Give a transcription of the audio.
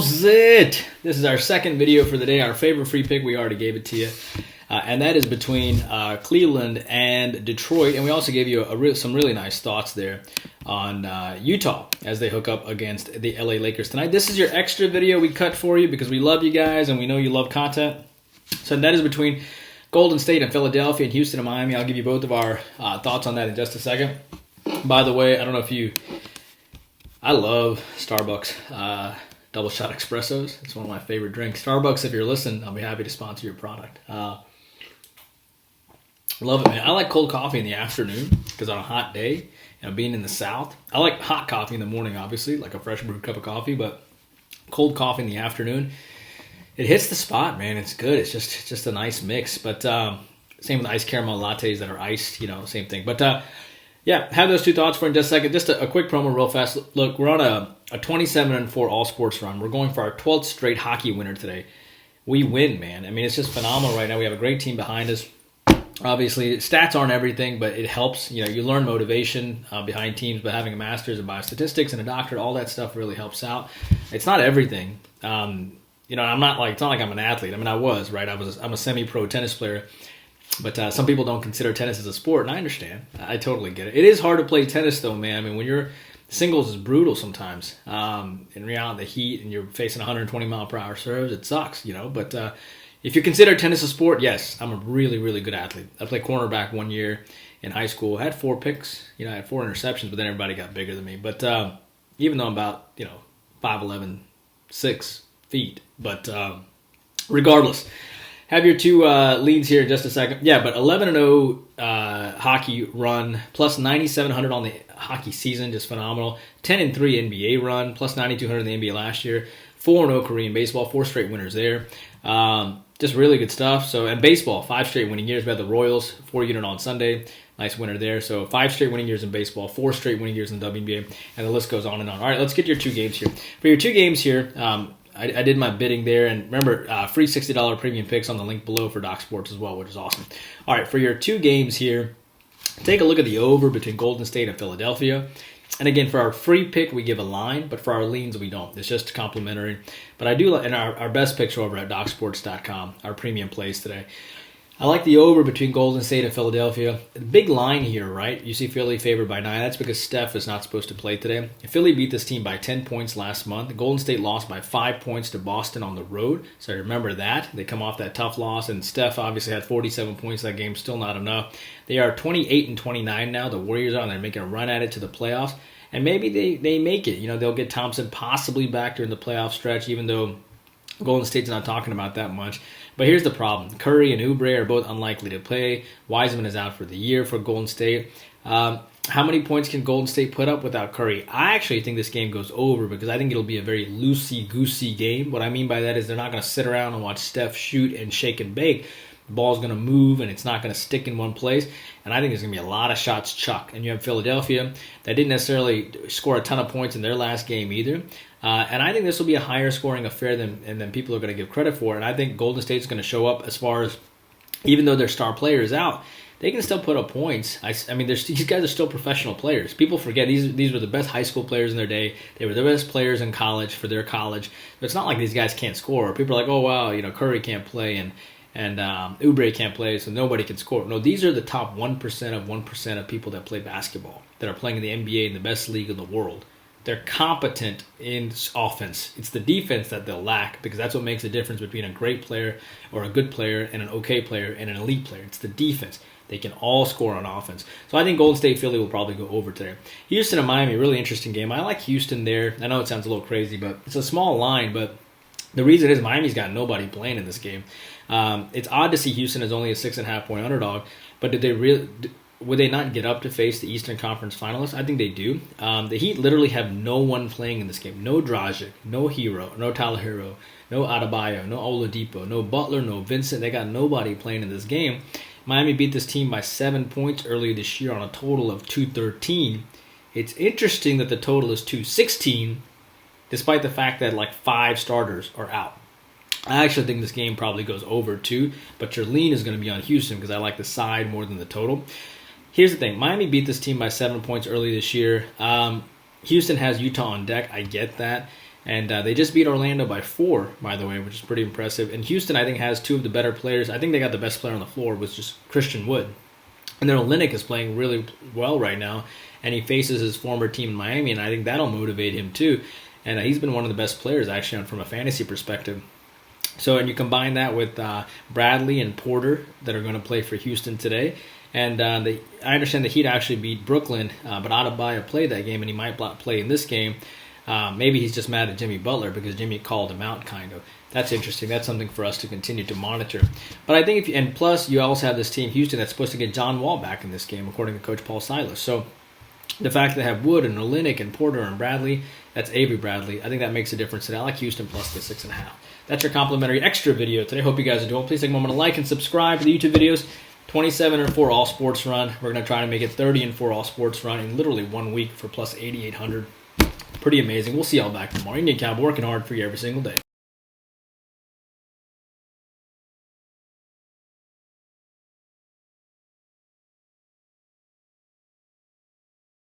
How's it? This is our second video for the day. Our favorite free pick, we already gave it to you. And that is between Cleveland and Detroit. And we also gave you some really nice thoughts there on Utah as they hook up against the LA Lakers tonight. This is your extra video we cut for you because we love you guys and we know you love content. So that is between Golden State and Philadelphia and Houston and Miami. I'll give you both of our thoughts on that in just a second. By the way, I don't know if I love Starbucks double shot espressos. It's one of my favorite drinks. Starbucks, if you're listening, I'll be happy to sponsor your product. Love it, man. I like cold coffee in the afternoon because on a hot day, being in the South, I like hot coffee in the morning, obviously, like a fresh brewed cup of coffee, but cold coffee in the afternoon, it hits the spot, man. It's good. It's just a nice mix. But same with iced caramel lattes that are iced, same thing. But yeah, have those two thoughts for in just a second. Just a quick promo real fast. Look, we're on a 27-4 all-sports run. We're going for our 12th straight hockey winner today. We win, man. I mean, it's just phenomenal right now. We have a great team behind us. Obviously, stats aren't everything, but it helps. You learn motivation behind teams, but having a master's in biostatistics and a doctorate, all that stuff really helps out. It's not everything. I'm not like, it's not like I'm an athlete. I mean, I was, right? I'm a semi-pro tennis player. But some people don't consider tennis as a sport, and I understand. I totally get it. It is hard to play tennis, though, man. I mean, when you're singles is brutal sometimes. In reality, the heat, and you're facing 120-mile-per-hour serves, it sucks, But if you consider tennis a sport, yes, I'm a really, really good athlete. I played cornerback 1 year in high school. I had 4 picks. I had 4 interceptions, but then everybody got bigger than me. But even though I'm about, 5'11", 6 feet. But regardless, have your two leads here in just a second. Yeah, but 11-0 hockey run, plus 9,700 on the hockey season, just phenomenal. 10-3 NBA run, plus 9,200 in the NBA last year. 4-0 Korean baseball, 4 straight winners there. Just really good stuff. So, and baseball, 5 straight winning years. We had the Royals, 4 unit on Sunday. Nice winner there. So 5 straight winning years in baseball, 4 straight winning years in the WNBA, and the list goes on and on. All right, let's get your 2 games here. For your 2 games here, I did my bidding there, and remember, free $60 premium picks on the link below for Doc Sports as well, which is awesome. All right, for your 2 games here, take a look at the over between Golden State and Philadelphia. And again, for our free pick, we give a line, but for our leans, we don't. It's just complimentary. But I do like, and our best picks are over at DocSports.com, our premium plays today. I like the over between Golden State and Philadelphia. The big line here, right? You see Philly favored by 9. That's because Steph is not supposed to play today. Philly beat this team by 10 points last month. Golden State lost by 5 points to Boston on the road. So remember that. They come off that tough loss, and Steph obviously had 47 points that game. Still not enough. They are 28-29 now. The Warriors are, and they're making a run at it to the playoffs. And maybe they make it. They'll get Thompson possibly back during the playoff stretch, even though Golden State's not talking about that much. But here's the problem. Curry and Oubre are both unlikely to play. Wiseman is out for the year for Golden State. How many points can Golden State put up without Curry? I actually think this game goes over because I think it'll be a very loosey-goosey game. What I mean by that is they're not going to sit around and watch Steph shoot and shake and bake. The ball's going to move, and it's not going to stick in one place. And I think there's going to be a lot of shots chucked. And you have Philadelphia that didn't necessarily score a ton of points in their last game either. And I think this will be a higher scoring affair than people are going to give credit for. And I think Golden State's going to show up as far as, even though their star player is out, they can still put up points. I mean, these guys are still professional players. People forget these were the best high school players in their day. They were the best players in college for their college. But it's not like these guys can't score. People are like, oh, wow, Curry can't play and Oubre can't play, so nobody can score. No, these are the top 1% of people that play basketball, that are playing in the NBA in the best league in the world. They're competent in offense. It's the defense that they'll lack because that's what makes the difference between a great player or a good player and an okay player and an elite player. It's the defense. They can all score on offense. So I think Golden State Philly will probably go over today. Houston and Miami, really interesting game. I like Houston there. I know it sounds a little crazy, but it's a small line, but the reason is Miami's got nobody playing in this game. It's odd to see Houston as only a 6.5-point underdog, but would they not get up to face the Eastern Conference finalists? I think they do. The Heat literally have no one playing in this game. No Dragic, no Hero, no Tyler Hero, no Adebayo, no Oladipo, no Butler, no Vincent. They got nobody playing in this game. Miami beat this team by 7 points earlier this year on a total of 213. It's interesting that the total is 216, despite the fact that like 5 starters are out. I actually think this game probably goes over too, but your lean is going to be on Houston because I like the side more than the total. Here's the thing. Miami beat this team by 7 points early this year. Houston has Utah on deck. I get that. And they just beat Orlando by 4, by the way, which is pretty impressive. And Houston, I think, has 2 of the better players. I think they got the best player on the floor, which is Christian Wood. And then Olynyk is playing really well right now, and he faces his former team in Miami, and I think that'll motivate him too. And he's been one of the best players, actually, from a fantasy perspective. So, and you combine that with Bradley and Porter that are going to play for Houston today. And I understand the Heat actually beat Brooklyn, but Adebayo played that game, and he might play in this game. Maybe he's just mad at Jimmy Butler because Jimmy called him out, kind of. That's interesting. That's something for us to continue to monitor. But I think, and plus, you also have this team, Houston, that's supposed to get John Wall back in this game, according to Coach Paul Silas. So the fact that they have Wood and Olynyk and Porter and Bradley, that's Avery Bradley, I think that makes a difference today. I like Houston plus the 6.5. That's your complimentary extra video today. Hope you guys are doing. Please take a moment to like and subscribe to the YouTube videos. 27-4 all sports run. We're going to try to make it 30-4 all sports run in literally 1 week for plus 8,800. Pretty amazing. We'll see y'all back tomorrow. Indian Cowboy working hard for you every single day.